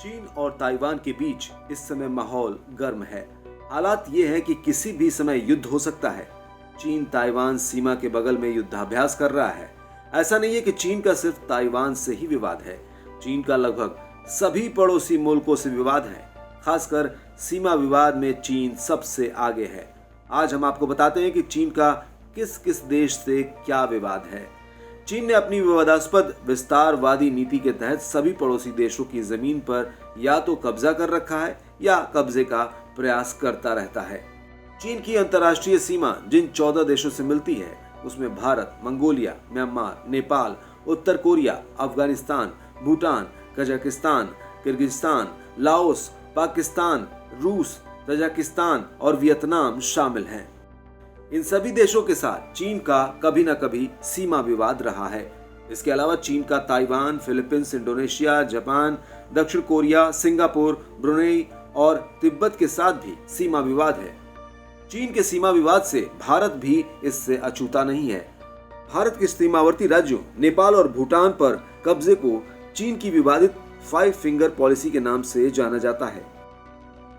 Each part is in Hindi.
चीन और ताइवान के बीच इस समय माहौल गर्म है। हालात ये है कि किसी भी समय युद्ध हो सकता है। चीन ताइवान सीमा के बगल में युद्धाभ्यास कर रहा है। ऐसा नहीं है कि चीन का सिर्फ ताइवान से ही विवाद है। चीन का लगभग सभी पड़ोसी मुल्कों से विवाद है। खासकर सीमा विवाद में चीन सबसे आगे है। आज हम आपको बताते हैं कि चीन का किस किस देश से क्या विवाद है। चीन ने अपनी विवादास्पद विस्तारवादी नीति के तहत सभी पड़ोसी देशों की जमीन पर या तो कब्जा कर रखा है या कब्जे का प्रयास करता रहता है। चीन की अंतर्राष्ट्रीय सीमा जिन 14 देशों से मिलती है उसमें भारत, मंगोलिया, म्यांमार, नेपाल, उत्तर Korea, Afghanistan, Bhutan, Kazakhstan, Kyrgyzstan, Laos, Pakistan, रूस, तजाकिस्तान और वियतनाम शामिल हैं। इन सभी देशों के साथ चीन का कभी न कभी सीमा विवाद रहा है। इसके अलावा चीन का ताइवान, फिलीपींस, इंडोनेशिया, जापान, दक्षिण कोरिया, सिंगापुर, ब्रुनेई और तिब्बत के साथ भी सीमा विवाद है। चीन के सीमा विवाद से भारत भी इससे अछूता नहीं है। भारत के सीमावर्ती राज्यों नेपाल और भूटान पर कब्जे को चीन की विवादित 5 फिंगर पॉलिसी के नाम से जाना जाता है।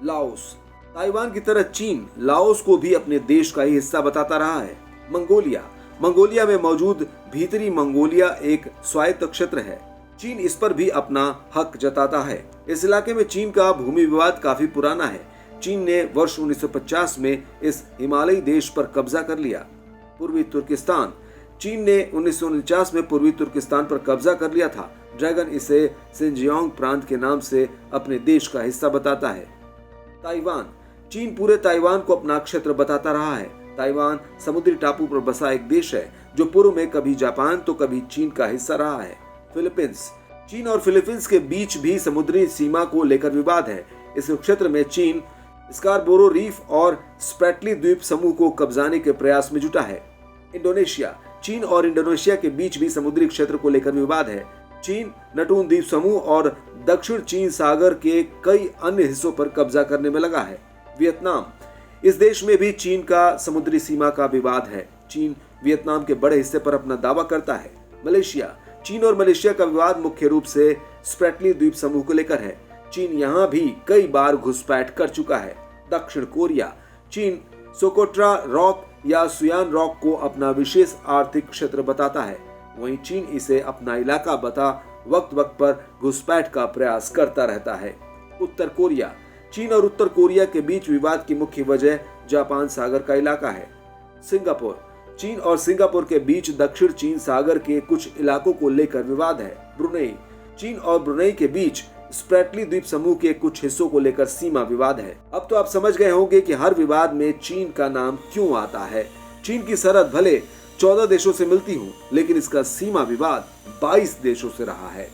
लाओस, ताइवान की तरह चीन लाओस को भी अपने देश का ही हिस्सा बताता रहा है। मंगोलिया में मौजूद भीतरी मंगोलिया एक स्वायत्त क्षेत्र है। चीन इस पर भी अपना हक जताता है। इस इलाके में चीन का भूमि विवाद काफी पुराना है। चीन ने वर्ष 1950 में इस हिमालयी देश पर कब्जा कर लिया। पूर्वी तुर्किस्तान, चीन ने 1949 में पूर्वी तुर्किस्तान पर कब्जा कर लिया था। ड्रैगन इसे सिंजियांग प्रांत के नाम से अपने देश का हिस्सा बताता है। ताइवान, चीन पूरे ताइवान को अपना क्षेत्र बताता रहा है। ताइवान समुद्री टापू पर बसा एक देश है जो पूर्व में कभी जापान तो कभी चीन का हिस्सा रहा है। फिलीपींस, चीन और फिलीपींस के बीच भी समुद्री सीमा को लेकर विवाद है। इस क्षेत्र में चीन स्कारबोरो रीफ और स्प्रैटली द्वीप समूह को कब्जाने के प्रयास में जुटा है। इंडोनेशिया, चीन और इंडोनेशिया के बीच भी समुद्री क्षेत्र को लेकर विवाद है। चीन नटून द्वीप समूह और दक्षिण चीन सागर के कई अन्य हिस्सों पर कब्जा करने में लगा है। वियतनाम, इस देश में भी चीन का समुद्री सीमा का विवाद है। चीन वियतनाम के बड़े हिस्से पर अपना दावा करता है। मलेशिया, चीन और मलेशिया का विवाद मुख्य रूप से स्प्रैटली द्वीप समूह को लेकर है। चीन यहाँ भी कई बार घुसपैठ कर चुका है। दक्षिण कोरिया, चीन सोकोट्रा रॉक या सुयान रॉक को अपना विशेष आर्थिक क्षेत्र बताता है। वहीं चीन इसे अपना इलाका बता वक्त वक्त पर घुसपैठ का प्रयास करता रहता है। उत्तर कोरिया, चीन और उत्तर कोरिया के बीच विवाद की मुख्य वजह जापान सागर का इलाका है। सिंगापुर, चीन और सिंगापुर के बीच दक्षिण चीन सागर के कुछ इलाकों को लेकर विवाद है। ब्रुनेई, चीन और ब्रुनेई के बीच स्प्रैटली द्वीप समूह के कुछ हिस्सों को लेकर सीमा विवाद है। अब तो आप समझ गए होंगे कि हर विवाद में चीन का नाम क्यों आता है। चीन की सरहद भले 14 देशों से मिलती हो, लेकिन इसका सीमा विवाद 22 देशों से रहा है।